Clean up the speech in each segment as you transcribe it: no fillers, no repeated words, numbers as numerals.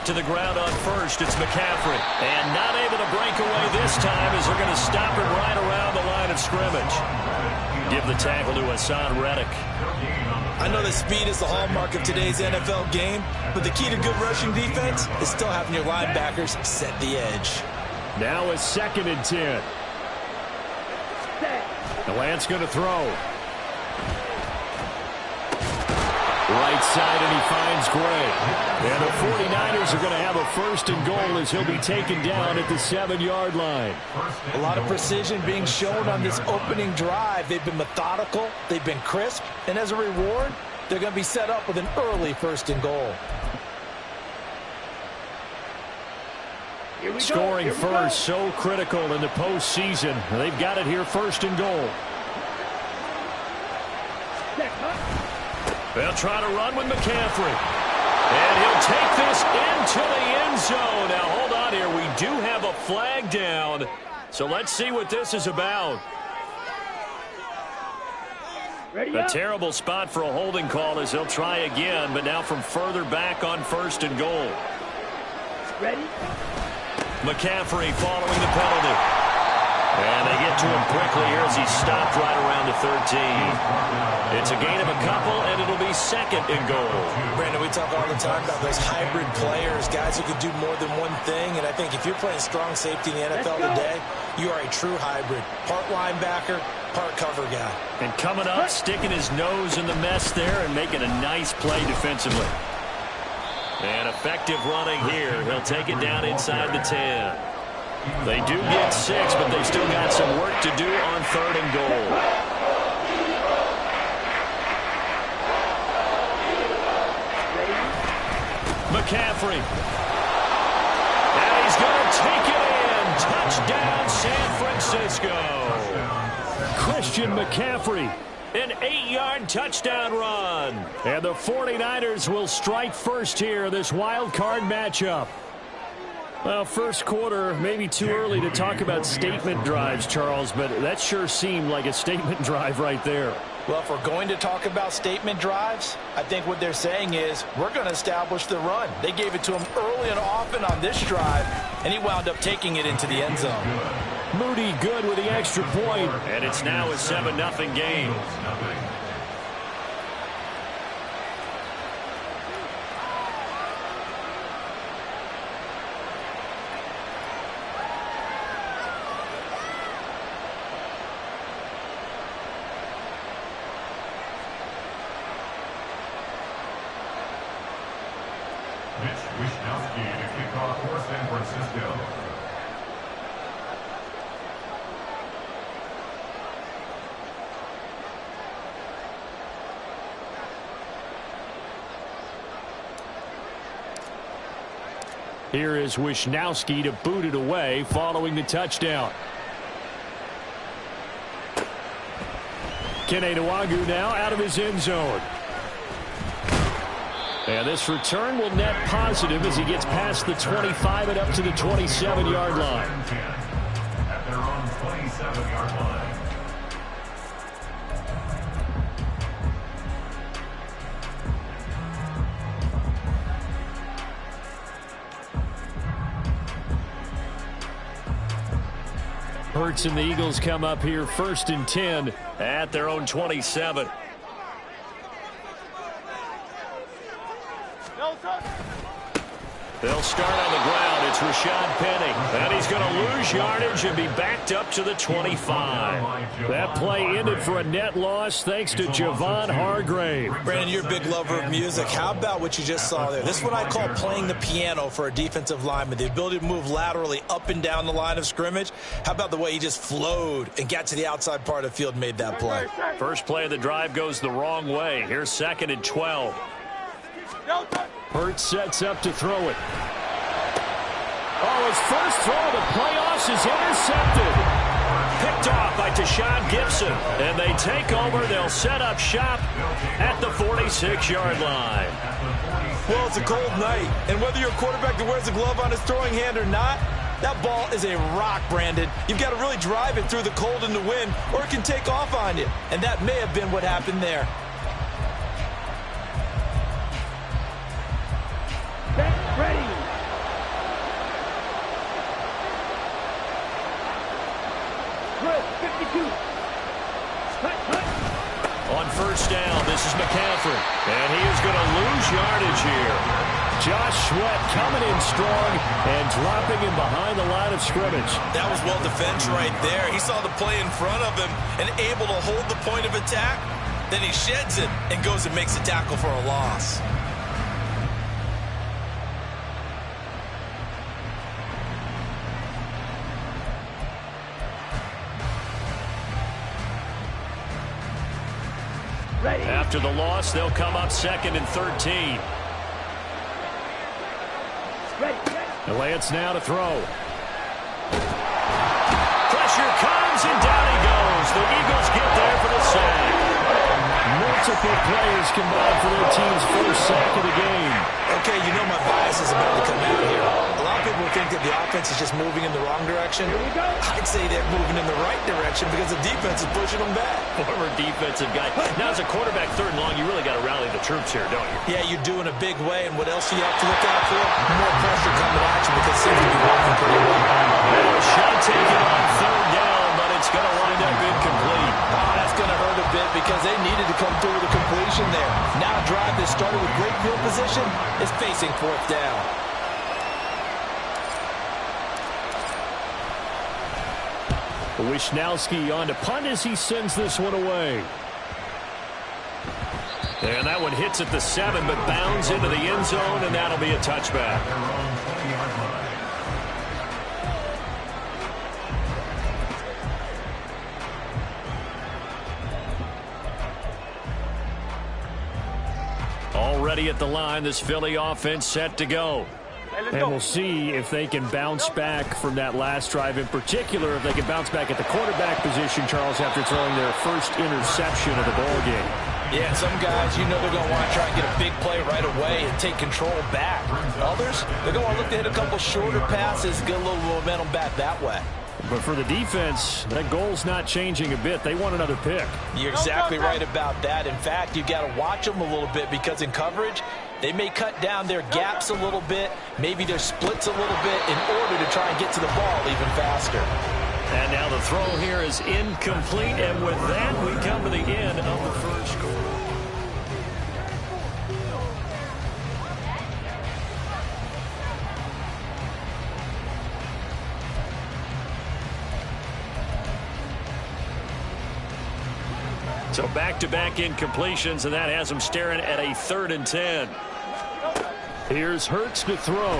to the ground on first. It's McCaffrey. And not able to break away this time as they're going to stop him right around the line of scrimmage. Give the tackle to Hassan Reddick. I know that speed is the hallmark of today's NFL game, but the key to good rushing defense is still having your linebackers set the edge. Now a 2nd and 10. The Lance going to throw. Right side, and he finds Gray. And the 49ers are going to have a 1st and goal as he'll be taken down at the 7-yard line. A lot of precision being shown on this opening drive. They've been methodical, they've been crisp, and as a reward, they're going to be set up with an early 1st and goal. Scoring first, so critical in the postseason. They've got it here, 1st and goal. They'll try to run with McCaffrey. And he'll take this into the end zone. Now, hold on here. We do have a flag down. So let's see what this is about. A terrible spot for a holding call as they'll try again, but now from further back on 1st and goal. Ready? McCaffrey following the penalty. And they get to him quickly here as he's stopped right around the 13. It's a gain of a couple, and it'll be 2nd and goal. Brandon, we talk all the time about those hybrid players, guys who can do more than one thing. And I think if you're playing strong safety in the NFL today, you are a true hybrid. Part linebacker, part cover guy. And coming up, sticking his nose in the mess there and making a nice play defensively. And effective running here. He'll take it down inside the 10. They do get 6, but they've still got some work to do on 3rd and goal. McCaffrey. And he's going to take it in. Touchdown, San Francisco. Christian McCaffrey. An 8-yard touchdown run. And the 49ers will strike first here, this wild card matchup. Well, first quarter, maybe too early to talk about statement drives, Charles, but that sure seemed like a statement drive right there. Well, if we're going to talk about statement drives, I think what they're saying is we're going to establish the run. They gave it to him early and often on this drive, and he wound up taking it into the end zone. Moody good with the extra point. And it's now a 7-0 game. Wishnowsky to kick off for San Francisco. Here is Wishnowsky to boot it away following the touchdown. Kene Nwangwu now out of his end zone. And this return will net positive as he gets past the 25 and up to the 27-yard line. At their own 27-yard line. Hurts and the Eagles come up here 1st and 10 at their own 27. They'll start on the ground. It's Rashad Penny. And he's going to lose yardage and be backed up to the 25. That play ended for a net loss thanks to Javon Hargrave. Brandon, you're a big lover of music. How about what you just saw there? This is what I call playing the piano for a defensive lineman. The ability to move laterally up and down the line of scrimmage. How about the way he just flowed and got to the outside part of the field and made that play? First play of the drive goes the wrong way. Here's 2nd and 12. Hurts sets up to throw it. Oh, his first throw of the playoffs is intercepted. Picked off by Tashawn Gibson. And they take over. They'll set up shop at the 46-yard line. Well, it's a cold night. And whether you're a quarterback that wears a glove on his throwing hand or not, that ball is a rock, Brandon. You've got to really drive it through the cold and the wind, or it can take off on you. And that may have been what happened there. Ready. 52. On first down, this is McCaffrey. And he is going to lose yardage here. Josh Sweat coming in strong and dropping him behind the line of scrimmage. That was well defended right there. He saw the play in front of him and able to hold the point of attack. Then he sheds it and goes and makes a tackle for a loss. Ready. After the loss, they'll come up 2nd and 13. Ready. The Lance now to throw. Pressure comes, and down he goes. The Eagles get there for the sack. Multiple players combined for their team's first sack of the game. Okay, you know my bias is about to come out here. A lot of people think that the offense is just moving in the wrong direction. Here we go. I'd say they're moving in the right direction because the defense is pushing them back. Former defensive guy. Now, as a quarterback, 3rd and long, you really got to rally the troops here, don't you? Yeah, you do in a big way, and what else do you have to look out for? More pressure coming at you because it seems to be working pretty well. Well, shot taken on 3rd down, but it's going to wind up incomplete. Oh, that's going to hurt a bit because they needed to come through with a completion there. Now a drive that started with great field position is facing 4th down. Wishnowski on to punt as he sends this one away. And that one hits at the 7, but bounds into the end zone, and that'll be a touchback. Already at the line, this Philly offense set to go. And we'll see if they can bounce back from that last drive, in particular if they can bounce back at the quarterback position, Charles, after throwing their first interception of the ball game. Yeah, some guys, you know they're going to want to try and get a big play right away and take control back. Others, they're going to want to look to hit a couple shorter passes, get a little momentum back that way. But for the defense, that goal's not changing a bit. They want another pick. You're exactly right about that. In fact, you got to watch them a little bit because in coverage, they may cut down their gaps a little bit, maybe their splits a little bit in order to try and get to the ball even faster. And now the throw here is incomplete, and with that, we come to the end of the first quarter. So back-to-back incompletions, and that has them staring at a 3rd and 10. Here's Hurts to throw.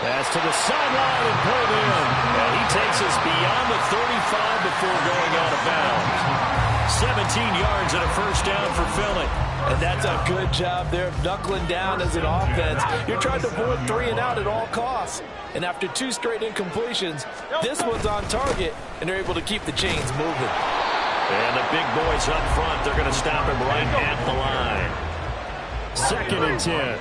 Pass to the sideline and pulled in. And he takes us beyond the 35 before going out of bounds. 17 yards and a first down for Philly. And that's a good job there of knuckling down as an offense. You're trying to avoid 3 and out at all costs. And after 2 straight incompletions, this one's on target, and they're able to keep the chains moving. And the big boys up front, they're going to stop him right at the line. 2nd and 10.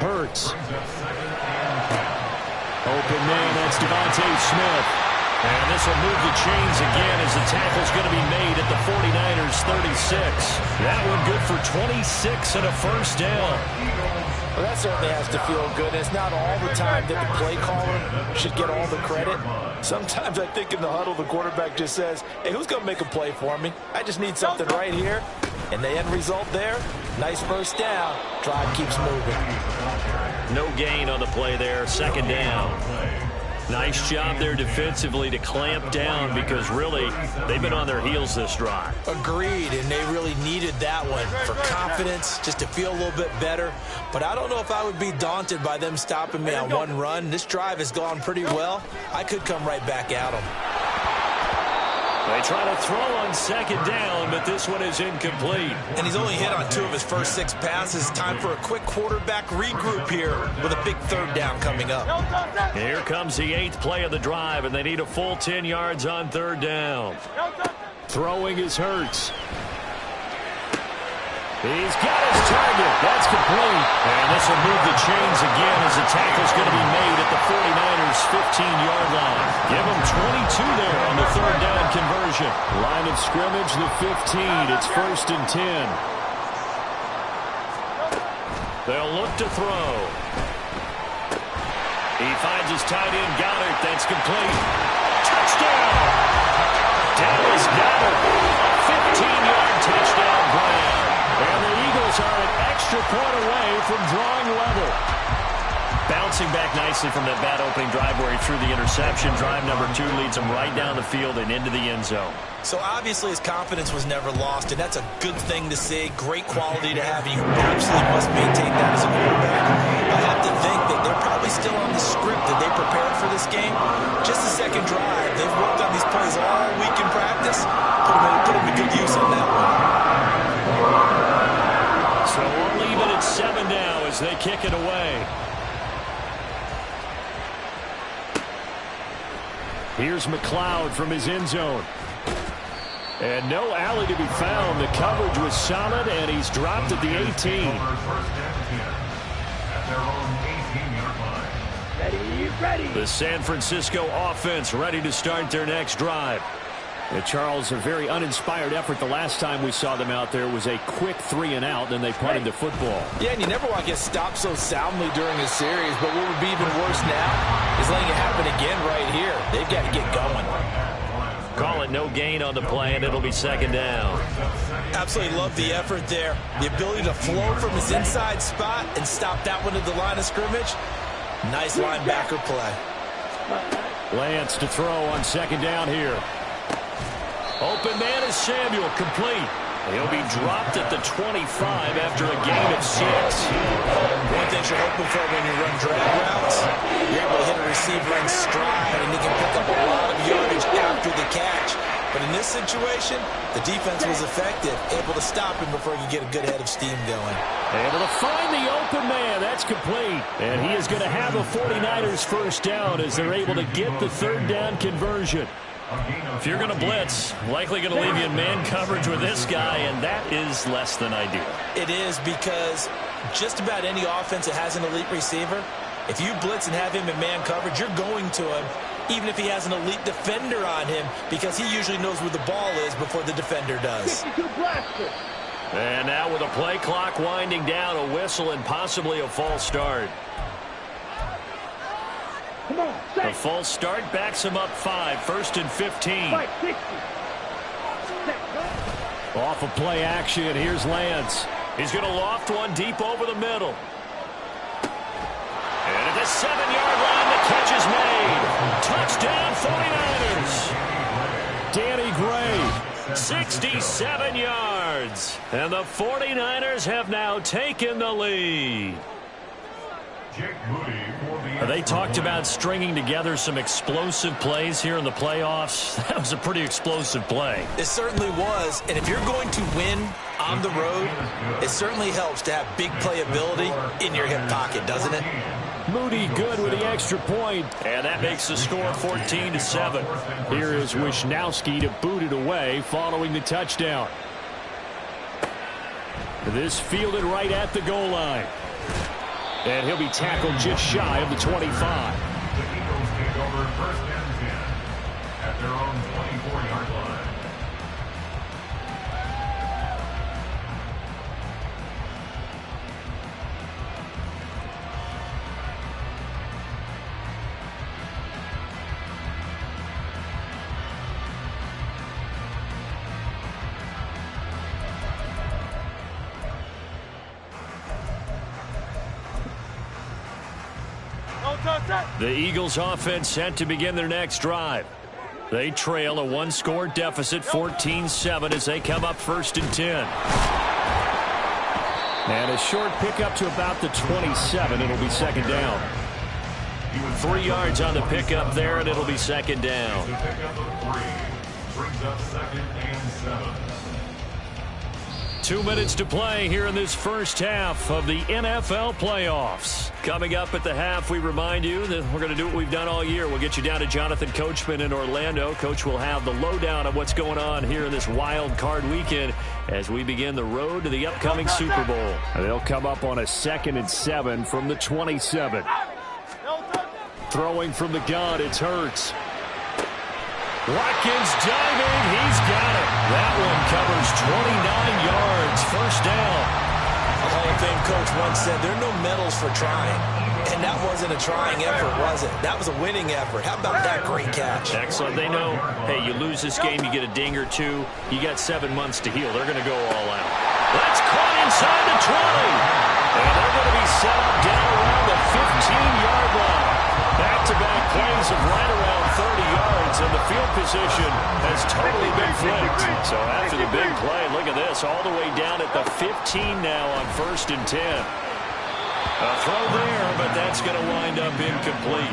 Hurts. Open man, that's Devontae Smith. And this will move the chains again as the tackle's going to be made at the 49ers 36. That one good for 26 and a first down. Well, that certainly has to feel good. It's not all the time that the play caller should get all the credit. Sometimes I think in the huddle, the quarterback just says, hey, who's going to make a play for me? I just need something right here. And the end result there, nice first down. Drive keeps moving. No gain on the play there, 2nd down. Nice job there defensively to clamp down because really they've been on their heels this drive. Agreed, and they really needed that one for confidence, just to feel a little bit better. But I don't know if I would be daunted by them stopping me on one run. This drive has gone pretty well. I could come right back at them. They try to throw on 2nd down, but this one is incomplete. And he's only hit on 2 of his first 6 passes. Time for a quick quarterback regroup here with a big 3rd down coming up. Here comes the 8th play of the drive, and they need a full 10 yards on 3rd down. Throwing is Hurts. He's got his target. That's complete. And this will move the chains again as the tackle's going to be made at the 49ers 15-yard line. Give them 22 there on the 3rd down conversion. Line of scrimmage, the 15. It's 1st and 10. They'll look to throw. He finds his tight end, Goddard. That's complete. Touchdown! Dallas Goedert. 15-yard touchdown grab. And the Eagles are an extra point away from drawing level. Bouncing back nicely from that bad opening drive where he threw the interception. Drive number 2 leads him right down the field and into the end zone. So obviously his confidence was never lost, and that's a good thing to see. Great quality to have. You absolutely must maintain that as a quarterback. I have to think that they're probably still on the script that they prepared for this game. Just the second drive. They've worked on these plays all week in practice. Put them to good use on that one. So we'll leave it at 7 now as they kick it away. Here's McLeod from his end zone. And no alley to be found. The coverage was solid, and he's dropped at the 18. Ready. The San Francisco offense ready to start their next drive. Charles, a very uninspired effort the last time we saw them out there was a quick 3-and-out, then they punted the football. Yeah, and you never want to get stopped so soundly during a series, but what would be even worse now is letting it happen again right here. They've got to get going. Call it no gain on the play, and it'll be second down. Absolutely love the effort there. The ability to flow from his inside spot and stop that one at the line of scrimmage. Nice linebacker play. Lance to throw on second down here. Open man is Samuel, complete. He'll be dropped at the 25 after a gain of 6. One thing you're hoping for when you run drag routes, you're able to hit a receiver in stride, and he can pick up a lot of yardage after the catch. But in this situation, the defense was effective, able to stop him before he could get a good head of steam going. Able to find the open man. That's complete. And he is going to have a 49ers first down as they're able to get the third down conversion. If you're going to blitz, likely going to leave you in man coverage with this guy, and that is less than ideal. It is, because just about any offense that has an elite receiver, if you blitz and have him in man coverage, you're going to him, even if he has an elite defender on him, because he usually knows where the ball is before the defender does. And now with a play clock winding down, a whistle and possibly a false start. The false start backs him up 5, 1st and 15. Off of play action, here's Lance. He's going to loft one deep over the middle. And at the 7-yard line, the catch is made. Touchdown 49ers. Danny Gray, 67 yards. And the 49ers have now taken the lead. They talked about stringing together some explosive plays here in the playoffs. That was a pretty explosive play. It certainly was, and if you're going to win on the road, it certainly helps to have big playability in your hip pocket, doesn't it? Moody good with the extra point, and that makes the score 14-7. Here is Wisnowski to boot it away following the touchdown. This fielded right at the goal line. And he'll be tackled just shy of the 25. The Eagles take over 1st and 10 at their own 24-yard line. The Eagles offense set to begin their next drive. They trail a 1-score deficit, 14-7, as they come up 1st and 10. And a short pickup to about the 27. It'll be second down. 3 yards on the pickup there, and it'll be second down. To pick up a 3, brings up 2nd and 7. 2 minutes to play here in this first half of the NFL playoffs. Coming up at the half, we remind you that we're going to do what we've done all year. We'll get you down to Jonathan Coachman in Orlando. Coach will have the lowdown of what's going on here in this wild card weekend as we begin the road to the upcoming Super Bowl. And they'll come up on a 2nd and 7 from the 27. Throwing from the gun, it's Hurts. Watkins diving, he's got it. That one covers 29 yards, first down. I Hall of Fame coach once said, there are no medals for trying. And that wasn't a trying effort, was it? That was a winning effort. How about that great catch? Excellent. They know, hey, you lose this game, you get a ding or two. You got 7 months to heal. They're going to go all out. That's caught inside the 20. And they're going to be set up down around the 15-yard line. Back-to-back plays of right around 30 yards, and the field position has totally been flipped. So after the big play, look at this, all the way down at the 15 now on 1st and 10. A throw there, but that's going to wind up incomplete.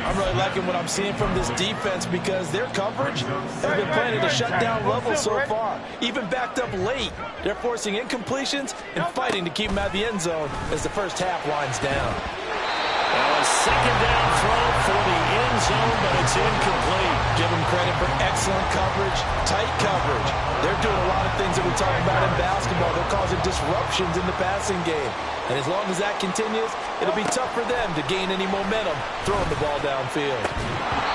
I'm really liking what I'm seeing from this defense because their coverage has been playing at a shutdown level so far. Even backed up late, they're forcing incompletions and fighting to keep them out of the end zone as the first half winds down. A second down throw for the end zone, but it's incomplete. Give them credit for excellent coverage, tight coverage. They're doing a lot of things that we talk about in basketball. They're causing disruptions in the passing game. And as long as that continues, it'll be tough for them to gain any momentum throwing the ball downfield.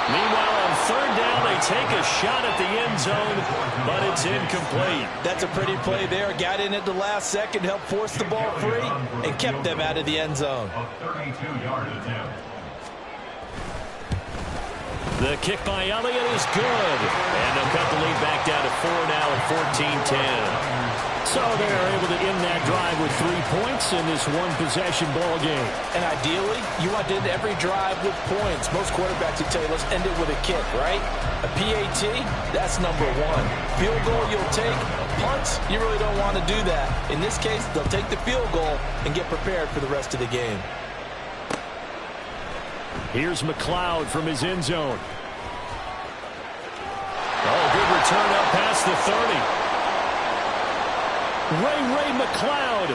Meanwhile, on 3rd down, they take a shot at the end zone, but it's incomplete. That's a pretty play there. Got in at the last second, helped force the ball free, and kept them out of the end zone. The kick by Elliott is good. And they'll cut the lead back down to 4 now at 14-10. So they're able to end that drive with 3 points in this one-possession ball game. And ideally, you want to end every drive with points. Most quarterbacks would tell you, let's end it with a kick, right? A PAT, that's number 1. Field goal you'll take. Punts, you really don't want to do that. In this case, they'll take the field goal and get prepared for the rest of the game. Here's McLeod from his end zone. Oh, good return up past the 30. Ray McLeod.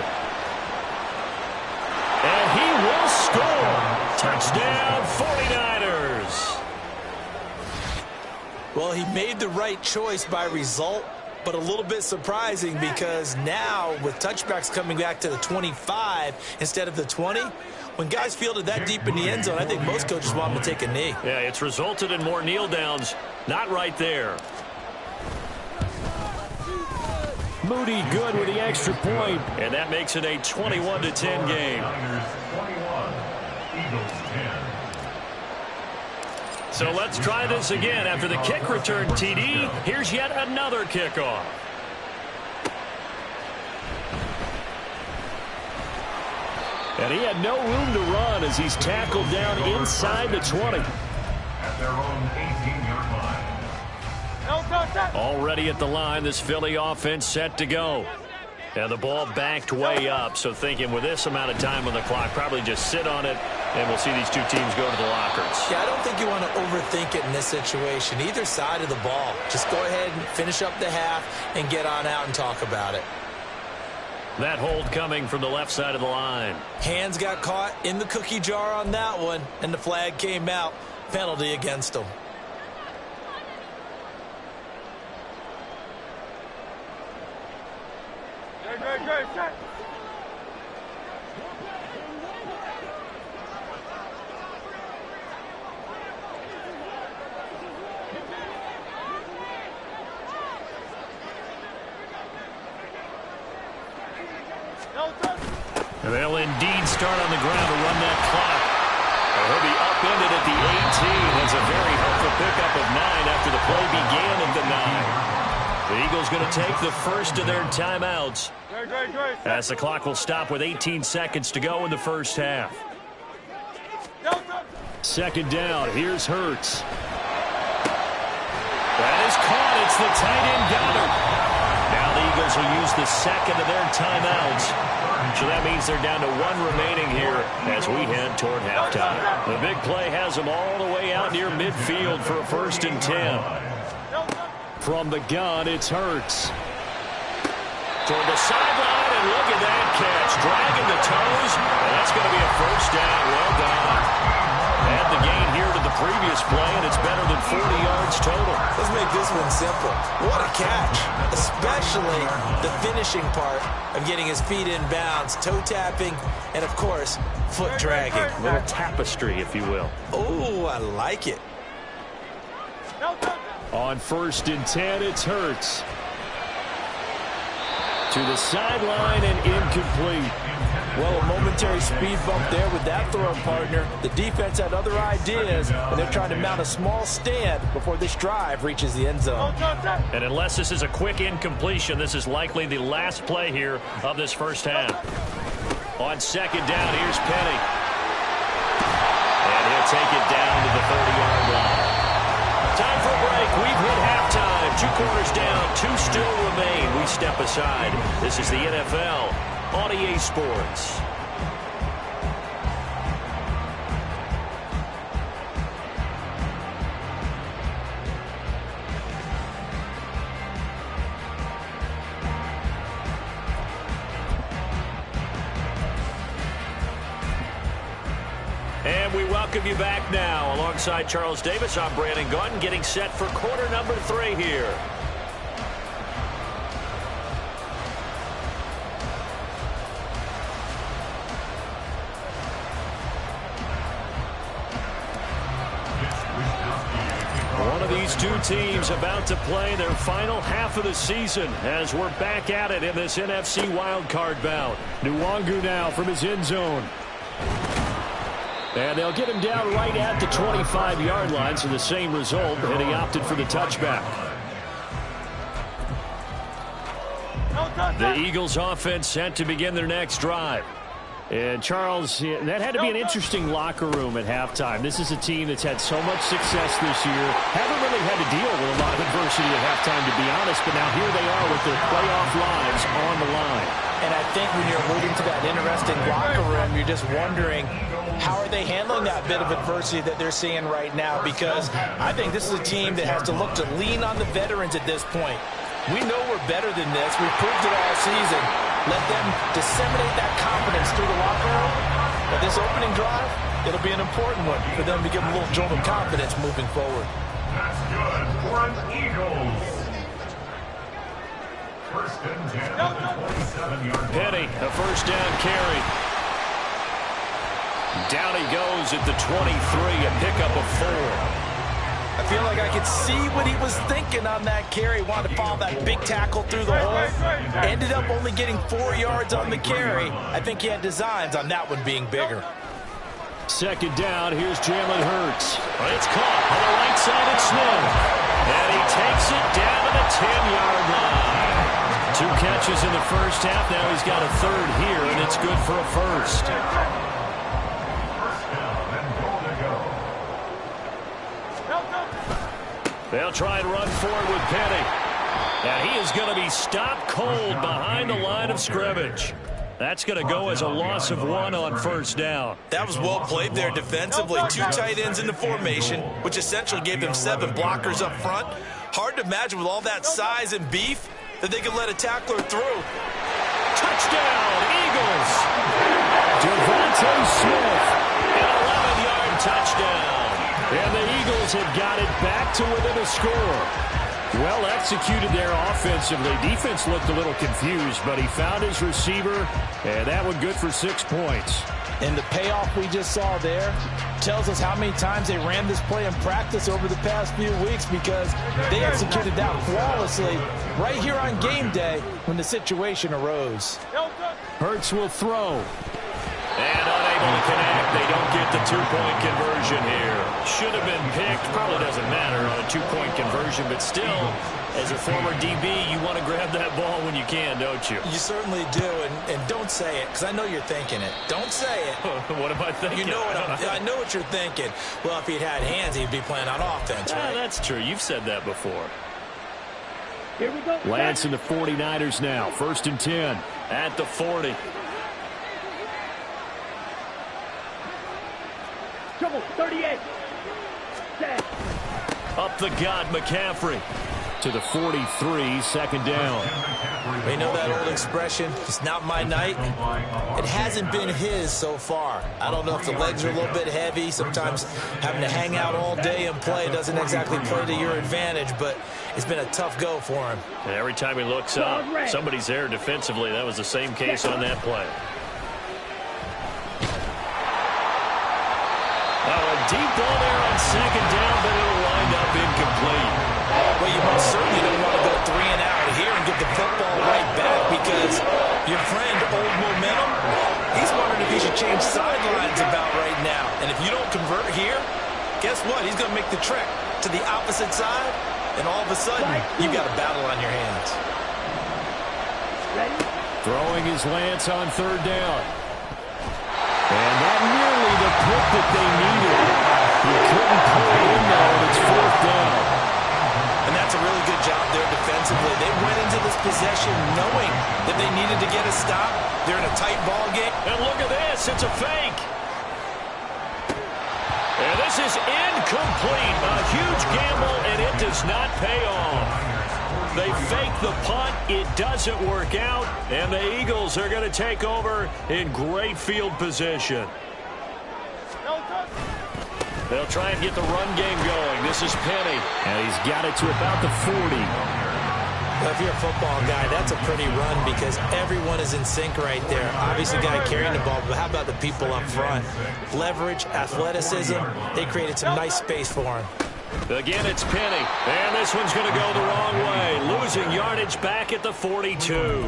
And he will score. Touchdown, 49ers. Well, he made the right choice by result, but a little bit surprising because now with touchbacks coming back to the 25 instead of the 20, when guys fielded that deep in the end zone, I think most coaches want them to take a knee. Yeah, it's resulted in more kneel downs. Not right there. Moody good with the extra point, and that makes it a 21-10 game. So let's try this again. After the kick return TD, here's yet another kickoff. And he had no room to run as he's tackled down inside the 20. At their own 18-yard line. Already at the line, this Philly offense set to go. And the ball backed way up, so thinking with this amount of time on the clock, probably just sit on it, and we'll see these two teams go to the lockers. Yeah, I don't think you want to overthink it in this situation. Either side of the ball. Just go ahead and finish up the half and get on out and talk about it. That hold coming from the left side of the line. Hands got caught in the cookie jar on that one, and the flag came out. Penalty against them. Great. They'll indeed start on the ground to run that clock. And he'll be upended at the 18. That's a very helpful pickup of 9 after the play began at the 9. The Eagles going to take the first of their timeouts. As the clock will stop with 18 seconds to go in the first half. Second down. Here's Hurts. That is caught. It's the tight end Goddard. Now the Eagles will use the second of their timeouts. So that means they're down to 1 remaining here as we head toward halftime. The big play has them all the way out near midfield for a 1st and 10. From the gun, it's Hurts. Toward the sideline, and look at that catch. Dragging the toes, and that's going to be a 1st down. Well done. Add the gain here to the previous play, and it's better than 40 yards total. Let's make this one simple. What a catch, especially the finishing part of getting his feet in bounds, toe tapping, and, of course, foot dragging. A little tapestry, if you will. Oh, I like it. On 1st and 10, it's Hurts. To the sideline and incomplete. Well, a momentary speed bump there with that throw partner. The defense had other ideas, and they're trying to mount a small stand before this drive reaches the end zone. And unless this is a quick incompletion, this is likely the last play here of this first half. On second down, here's Penny. And he'll take it down to the 30-yard line. Time for a break. We've hit halftime. 2 quarters down. 2 still remain. We step aside. This is the NFL on EA Sports. And we welcome you back now. Alongside Charles Davis, I'm Brandon Gaudin, getting set for quarter number 3 here. One of these two teams about to play their final half of the season as we're back at it in this NFC wildcard bout. Nwangu now from his end zone. And they'll get him down right at the 25-yard line, so the same result, and he opted for the touchback. The Eagles offense set to begin their next drive. And Charles, that had to be an interesting locker room at halftime. This is a team that's had so much success this year. Haven't really had to deal with a lot of adversity at halftime, to be honest, but now here they are with their playoff lives on the line. And I think when you're alluding to that interesting locker room, you're just wondering, how are they handling that bit of adversity that they're seeing right now? Because I think this is a team that has to look to lean on the veterans at this point. We know we're better than this. We've proved it all season. Let them disseminate that confidence through the locker room. But this opening drive, it'll be an important one for them to give them a little jolt of confidence moving forward. That's good for an Eagles. First and 10 at the 27-yard line. Penny, a first down carry. Down he goes at the 23, a pickup of 4. I feel like I could see what he was thinking on that carry. Wanted to follow that big tackle through the hole. Ended up only getting 4 yards on the carry. I think he had designs on that one being bigger. Second down, here's Jalen Hurts. It's caught on the right side of Smith. And he takes it down to the 10-yard line. 2 catches in the first half. Now he's got a third here, and it's good for a first. They'll try and run forward with Penny. And he is going to be stopped cold behind the line of scrimmage. That's going to go as a loss of 1 on first down. That was well played there defensively. 2 tight ends in the formation, which essentially gave them 7 blockers up front. Hard to imagine with all that size and beef that they could let a tackler through. Touchdown, Eagles! Devontae Smith. An 11-yard touchdown. And the Eagles have got it back to within a score. Well executed there offensively. Defense looked a little confused, but he found his receiver, and that one good for 6 points. And the payoff we just saw there tells us how many times they ran this play in practice over the past few weeks, because they executed that flawlessly right here on game day when the situation arose. Hurts will throw. And unable to connect. They don't get the 2-point conversion here. Should have been picked. Probably doesn't matter on a 2-point conversion, but still, as a former DB, you want to grab that ball when you can, don't you? You certainly do, and don't say it, because I know you're thinking it. Don't say it. What am I thinking? You know what I know what you're thinking. Well, if he'd had hands, he'd be playing on offense, right? That's true. You've said that before. Here we go. Lance and the 49ers now. First and 10. At the 40. Trouble, 38. Set. Up the gut, McCaffrey. To the 43, second down. We know that old expression, it's not my night. It hasn't been his so far. I don't know if the legs are a little bit heavy. Sometimes having to hang out all day and play doesn't exactly play to your advantage, but it's been a tough go for him. And every time he looks up, somebody's there defensively. That was the same case on that play. Deep ball there on second down, but it'll wind up incomplete. Well, you most certainly don't want to go 3 and out here and get the football right back, because Your friend, Old Momentum, he's wondering if he should change sidelines about right now. And if you don't convert here, guess what? He's going to make the trek to the opposite side, and all of a sudden, you've got a battle on your hands. Throwing his Lance on third down. And not nearly the pick that they needed. He couldn't pull it in there, and it's fourth down. And that's a really good job there defensively. They went into this possession knowing that they needed to get a stop. They're in a tight ball game. And look at this. It's a fake. And this is incomplete. A huge gamble, and it does not pay off. They fake the punt. It doesn't work out. And the Eagles are going to take over in great field position. They'll try and get the run game going. This is Penny. And he's got it to about the 40. Well, if you're a football guy, that's a pretty run because everyone is in sync right there. Obviously, the guy carrying the ball, but how about the people up front? Leverage, athleticism, they created some nice space for him. Again, it's Penny. And this one's going to go the wrong way. Losing yardage back at the 42.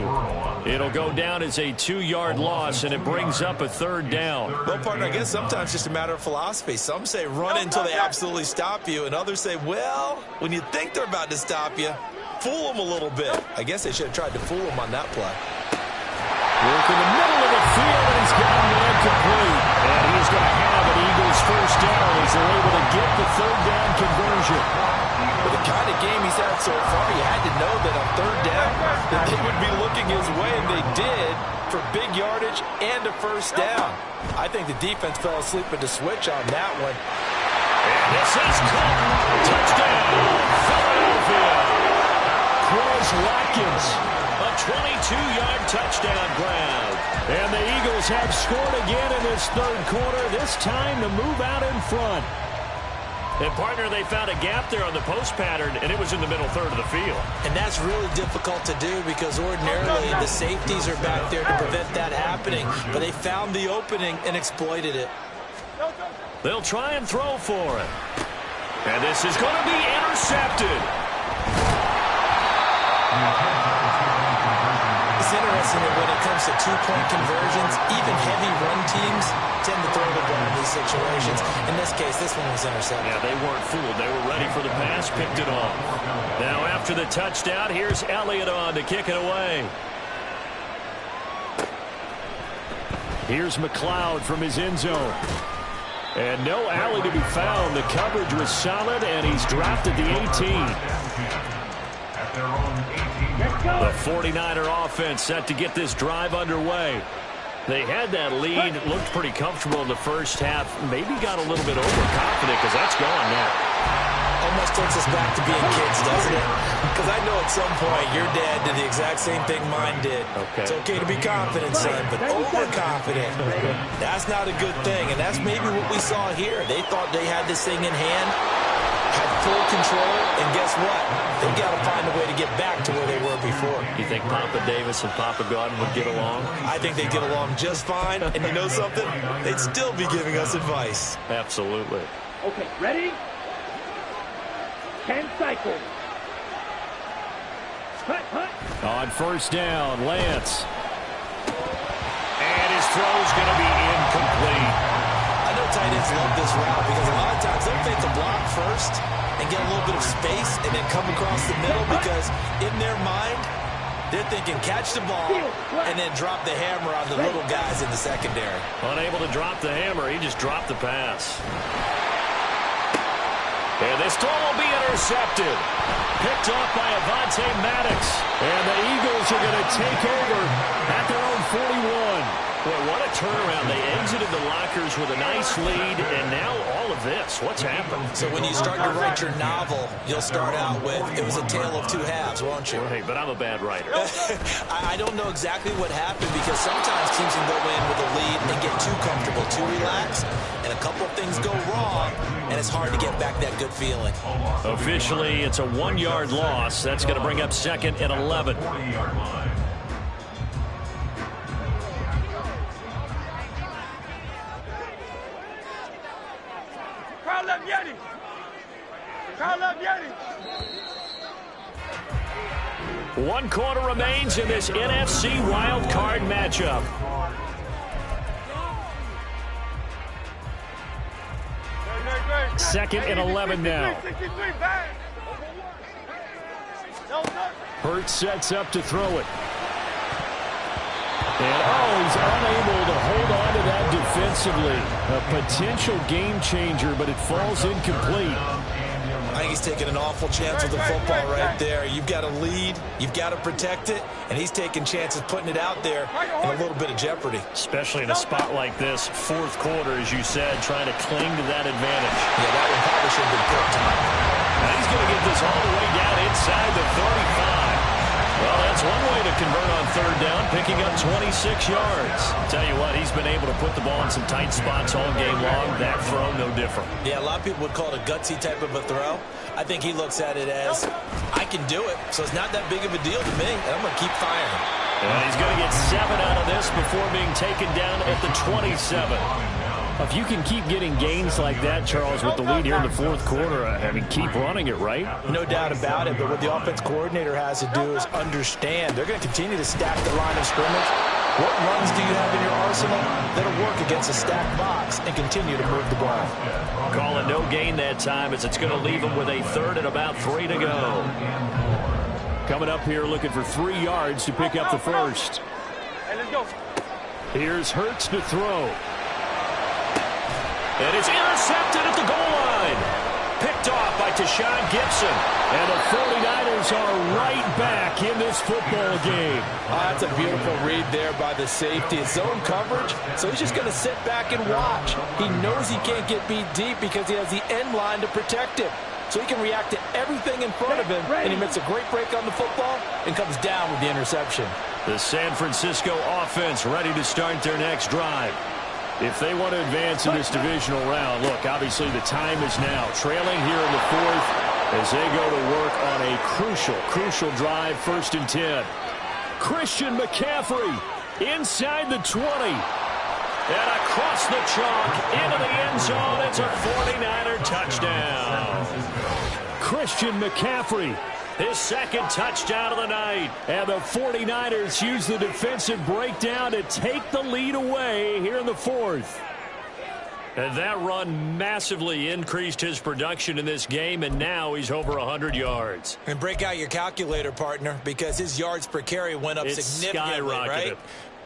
It'll go down as a 2-yard loss, and it brings up a third down. Well, partner, I guess sometimes it's just a matter of philosophy. Some say run until they absolutely stop you, and others say, well, when you think they're about to stop you, fool them a little bit. I guess they should have tried to fool them on that play. Work in the middle of the field, and he's got him incomplete. And he's going to have an Eagles first down as they're able to get the third down conversion. With the kind of game he's had so far, you had to know that on third down that they would be looking his way, and they did, for big yardage and a first down. I think the defense fell asleep at the switch on that one. And this is caught. Touchdown, Philadelphia. Quez Watkins. A 22-yard touchdown grab. And the Eagles have scored again in this third quarter, this time to move out in front. And, partner, they found a gap there on the post pattern, and it was in the middle third of the field. And that's really difficult to do because ordinarily the safeties are back there to prevent that happening. But they found the opening and exploited it. They'll try and throw for it. And this is going to be intercepted. It's interesting that when it comes to two-point conversions, even heavy run teams tend to throw the ball in these situations. In this case, this one was intercepted. Yeah, they weren't fooled. They were ready for the pass, picked it off. Now after the touchdown, here's Elliott on to kick it away. Here's McLeod from his end zone. And no alley to be found. The coverage was solid, and he's dropped at the 18. The 49er offense set to get this drive underway. They had that lead, looked pretty comfortable in the first half, maybe got a little bit overconfident because that's gone now. Almost takes us back to being kids, doesn't it? Because I know at some point your dad did the exact same thing mine did. Okay. It's okay to be confident, son, but overconfident, that's not a good thing. And that's maybe what we saw here. They thought they had this thing in hand, had full control, and guess what? They got to find a way to get back to where they were before. You think Papa Davis and Papa Godwin would get along? I think they'd get along just fine, and you know something? They'd still be giving us advice. Absolutely. Okay, ready? 10 cycles. Hut. On first down, Lance. And his throw's going to be incomplete. I know tight ends love this route because a lot of times they'll fake the block first and get a little bit of space and then come across the middle because in their mind, they're thinking catch the ball and then drop the hammer on the little guys in the secondary. Unable to drop the hammer, he just dropped the pass. And this throw will be intercepted. Picked off by Avonte Maddox. And the Eagles are going to take over at their own 41. Boy, what a turnaround. They exited the lockers with a nice lead, and now all of this. What's happened? So when you start to write your novel, you'll start out with, it was a tale of two halves, won't you? Hey, but I'm a bad writer. I don't know exactly what happened because sometimes teams can go in with a lead and get too comfortable, too relaxed, and a couple of things go wrong, and it's hard to get back that good feeling. Officially, it's a 1-yard loss. That's going to bring up second and 11. 1 quarter remains in this NFC wild card matchup. Second and 11 now. Hurts sets up to throw it. And, he's unable to hold on to that defensively. A potential game changer, but it falls incomplete. I think he's taking an awful chance with the football right there. You've got to lead, you've got to protect it, and he's taking chances putting it out there in a little bit of jeopardy. Especially in a spot like this, 4th quarter, as you said, trying to cling to that advantage. Yeah, that one probably should have been picked. Now he's going to get this all the way down inside the 35. Well, that's one way to convert on 3rd down, picking up 26 yards. Tell you what, he's been able to put the ball in some tight spots all game long. That throw, no different. Yeah, a lot of people would call it a gutsy type of a throw. I think he looks at it as, I can do it, so it's not that big of a deal to me, and I'm going to keep firing. And he's going to get 7 out of this before being taken down at the 27. If you can keep getting gains like that, Charles, with the lead here in the 4th quarter, I mean, keep running it, right? No doubt about it, but what the offense coordinator has to do is understand. They're going to continue to stack the line of scrimmage. What runs do you have in your arsenal that'll work against a stacked box and continue to move the ball? Call it no gain that time, as it's going to leave them with a 3rd and about 3 to go. Coming up here looking for 3 yards to pick up the first. Hey, let's go. Here's Hurts to throw. And it's intercepted at the goal line. Picked off by Tashawn Gibson. And the 49ers are right back in this football game. That's a beautiful read there by the safety. It's zone coverage, so he's just going to sit back and watch. He knows he can't get beat deep because he has the end line to protect him. So he can react to everything in front of him, and he makes a great break on the football and comes down with the interception. The San Francisco offense ready to start their next drive. If they want to advance in this divisional round, look, obviously the time is now. Trailing here in the 4th as they go to work on a crucial drive, 1st and 10. Christian McCaffrey inside the 20. And across the chalk into the end zone. It's a 49er touchdown. Christian McCaffrey, his 2nd touchdown of the night. And the 49ers use the defensive breakdown to take the lead away here in the 4th. And that run massively increased his production in this game, and now he's over 100 yards. And break out your calculator, partner, because his yards per carry went up significantly, right?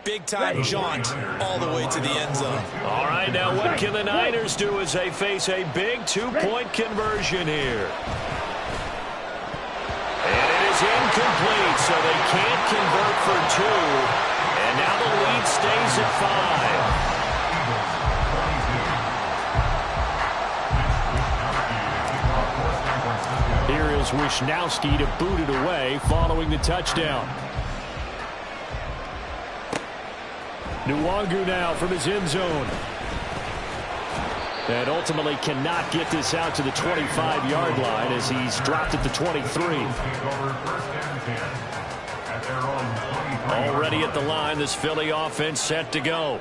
Big-time jaunt all the way to the end zone. All right, now what can the Niners do as they face a big 2-point conversion here? Incomplete, so they can't convert for 2. And now the lead stays at 5. Here is Wisnowski to boot it away following the touchdown. Nwangu now from his end zone. And ultimately cannot get this out to the 25-yard line as he's dropped at the 23. Already at the line, this Philly offense set to go.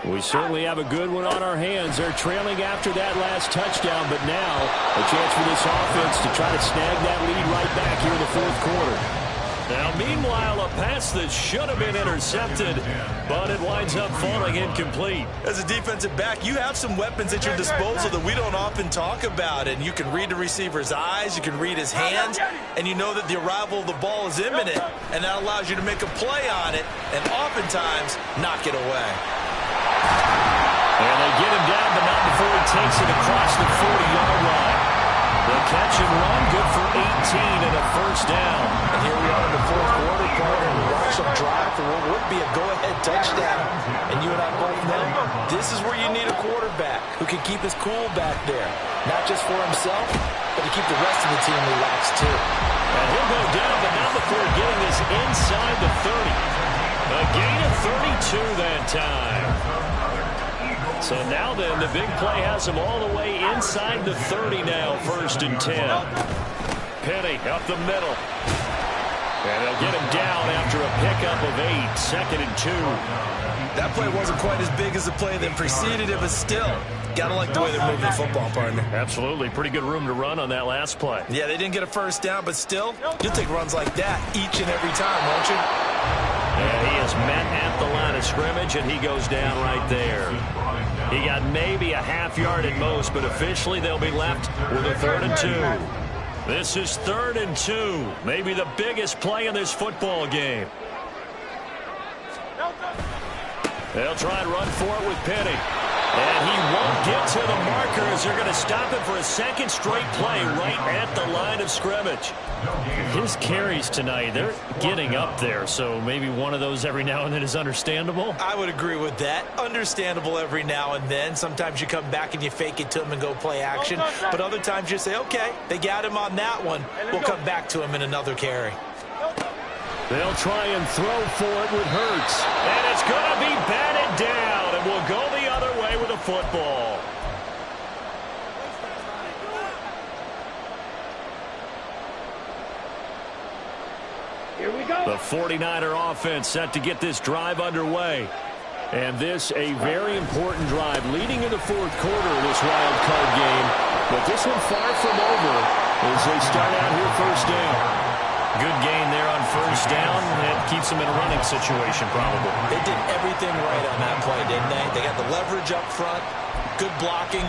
We certainly have a good one on our hands. They're trailing after that last touchdown, but now a chance for this offense to try to snag that lead right back here in the 4th quarter. Now, meanwhile, a pass that should have been intercepted, but it winds up falling incomplete. As a defensive back, you have some weapons at your disposal that we don't often talk about, and you can read the receiver's eyes, you can read his hands, and you know that the arrival of the ball is imminent, and that allows you to make a play on it, and oftentimes knock it away. And they get him down, but not before he takes it across the 40-yard line. The catch and run, good for 18 and a 1st down. And here we are in the 4th quarter, partner. We watch them drive for what would be a go-ahead touchdown. And you and I both know this is where you need a quarterback who can keep his cool back there. Not just for himself, but to keep the rest of the team relaxed too. And he'll go down, but not before getting this inside the 30. A gain of 32 that time. So now then, the big play has him all the way inside the 30 now, 1st and 10. Penny up the middle. And they'll get him down after a pickup of 8, 2nd and 2. That play wasn't quite as big as the play that preceded it, but still, gotta like the way they're moving the football, partner. Absolutely. Pretty good room to run on that last play. Yeah, they didn't get a first down, but still, you'll take runs like that each and every time, won't you? And he is met at the line of scrimmage, and he goes down right there. He got maybe a half yard at most, but officially they'll be left with a 3rd and 2. This is 3rd and 2. Maybe the biggest play in this football game. They'll try and run for it with Penny. And he won't get to the markers. They're going to stop him for a 2nd straight play right at the line of scrimmage. His carries tonight, they're getting up there, so maybe one of those every now and then is understandable. I would agree with that. Understandable every now and then. Sometimes you come back and you fake it to him and go play action. But other times you say, okay, they got him on that one. We'll come back to him in another carry. They'll try and throw for it with Hurts. And it's going to be batted down, and we'll go the other way with the football. Here we go. The 49er offense set to get this drive underway. And this a very important drive leading in the 4th quarter of this wild card game. But this one far from over as they start out here 1st down. Good gain there on 1st down. It keeps them in a running situation, probably. They did everything right on that play, didn't they? They got the leverage up front, good blocking,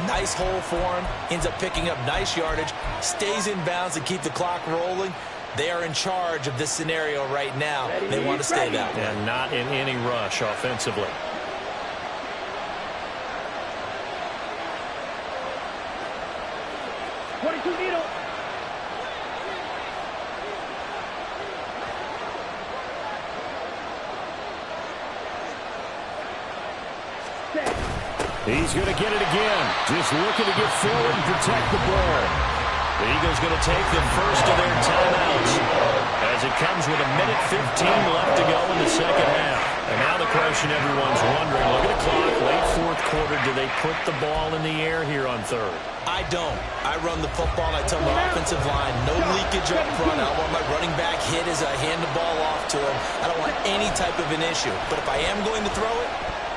nice hole for him, ends up picking up nice yardage, stays in bounds to keep the clock rolling. They are in charge of this scenario right now. They want to stay that way. And not in any rush offensively. Needle. He's going to get it again. Just looking to get forward and protect the ball. The Eagles going to take the first of their timeouts as it comes with 1:15 left to go in the 2nd half. And now the question everyone's wondering, look at the clock, late 4th quarter, do they put the ball in the air here on 3rd? I don't. I run the football and I tell my offensive line, no leakage up front. I don't want my running back hit as I hand the ball off to him. I don't want any type of an issue. But if I am going to throw it,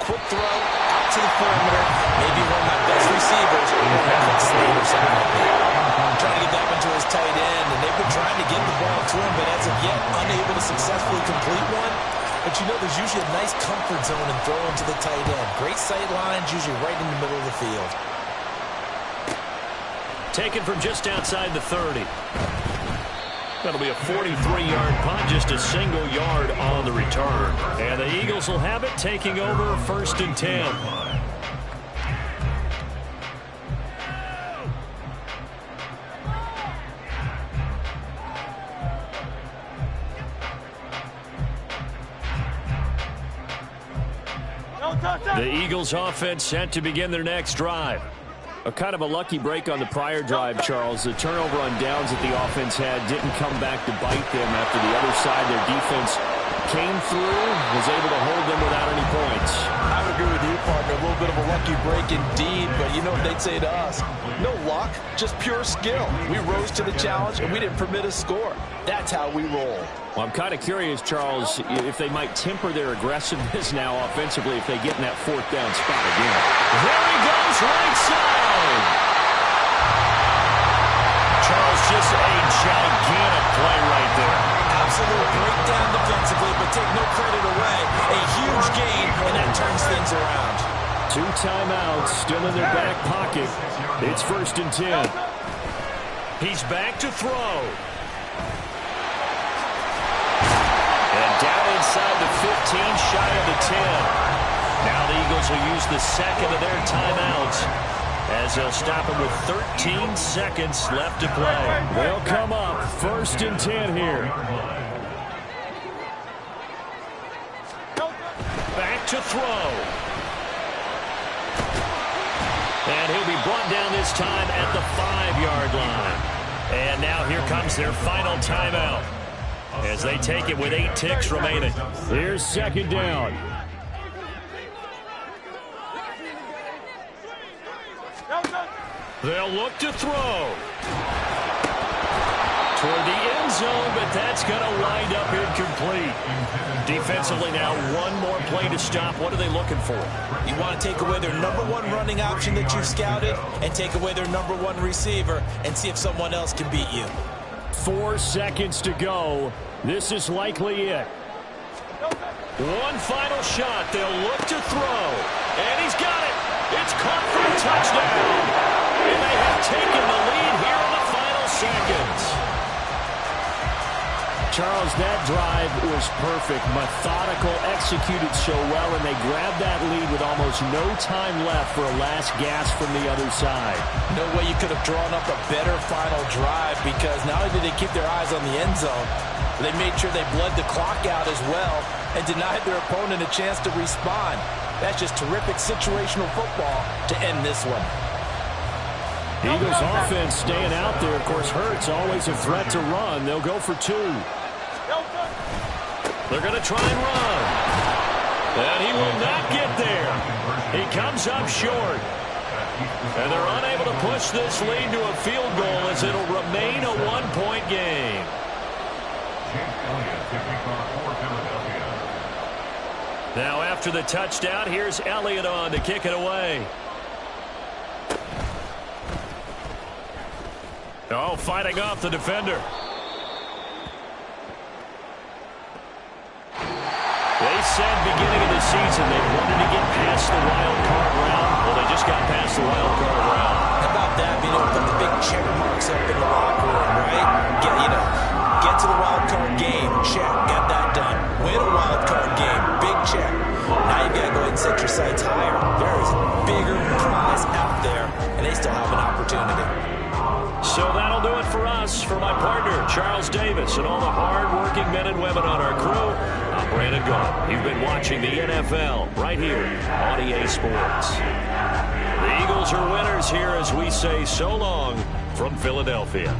quick throw, out to the perimeter, maybe one of my best receivers, like Slade or something like that. I'm trying to get that one to his tight end, and they've been trying to get the ball to him, but as of yet, unable to successfully complete one. But you know, there's usually a nice comfort zone in throwing to the tight end. Great sight lines, usually right in the middle of the field. Taken from just outside the 30. That'll be a 43-yard punt, just a single yard on the return. And the Eagles will have it, taking over 1st and 10. The Eagles offense set to begin their next drive. A kind of a lucky break on the prior drive, Charles. The turnover on downs that the offense had didn't come back to bite them after the other side. Their defense came through, was able to hold them without any points. I would agree with you, partner. A little bit of a lucky break indeed, but you know what they'd say to us? No luck, just pure skill. We rose to the challenge, and we didn't permit a score. That's how we roll. Well, I'm kind of curious, Charles, if they might temper their aggressiveness now offensively if they get in that 4th down spot again. There he goes, right side. Charles, just a gigantic play right there. Absolute breakdown defensively, but take no credit away. A huge gain, and that turns things around. 2 timeouts still in their back pocket. It's 1st and 10. He's back to throw. And down inside the 15, shy of the 10. Now the Eagles will use the 2nd of their timeouts as they'll stop him with 13 seconds left to play. They'll come up 1st and 10 here. Back to throw. And he'll be brought down this time at the 5-yard line. And now here comes their final timeout as they take it with 8 ticks remaining. Here's 2nd down. They'll look to throw. toward the end zone, but that's going to wind up incomplete. Defensively now, one more play to stop. What are they looking for? You want to take away their number one running option that you've scouted and take away their number one receiver and see if someone else can beat you. 4 seconds to go. This is likely it. One final shot. They'll look to throw. And he's got it. It's caught for a touchdown. And they have taken the lead here in the final seconds. Charles, that drive was perfect. Methodical, executed so well, and they grabbed that lead with almost no time left for a last gasp from the other side. No way you could have drawn up a better final drive, because not only did they keep their eyes on the end zone, they made sure they bled the clock out as well and denied their opponent a chance to respond. That's just terrific situational football to end this one. Eagles offense staying out there. Of course, Hurts always a threat to run. They'll go for 2. They're going to try and run. And he will not get there. He comes up short. And they're unable to push this lead to a field goal as it'll remain a 1-point game. Now after the touchdown, here's Elliott on to kick it away. Oh, fighting off the defender. They said beginning of the season they wanted to get past the wild card round. Well, they just got past the wild card round. How about that? Being able to put the big check marks up in the locker room, right? Get to the wild card game. Check. Got that done. Win a wild card game. Big check. Now you've got to go ahead and set your sights higher. There is a bigger prize out there, and they still have an opportunity. So that'll do it for us. For my partner, Charles Davis, and all the hard-working men and women on our crew, I'm Brandon Gaudin. You've been watching the NFL right here on EA Sports. The Eagles are winners here as we say so long from Philadelphia.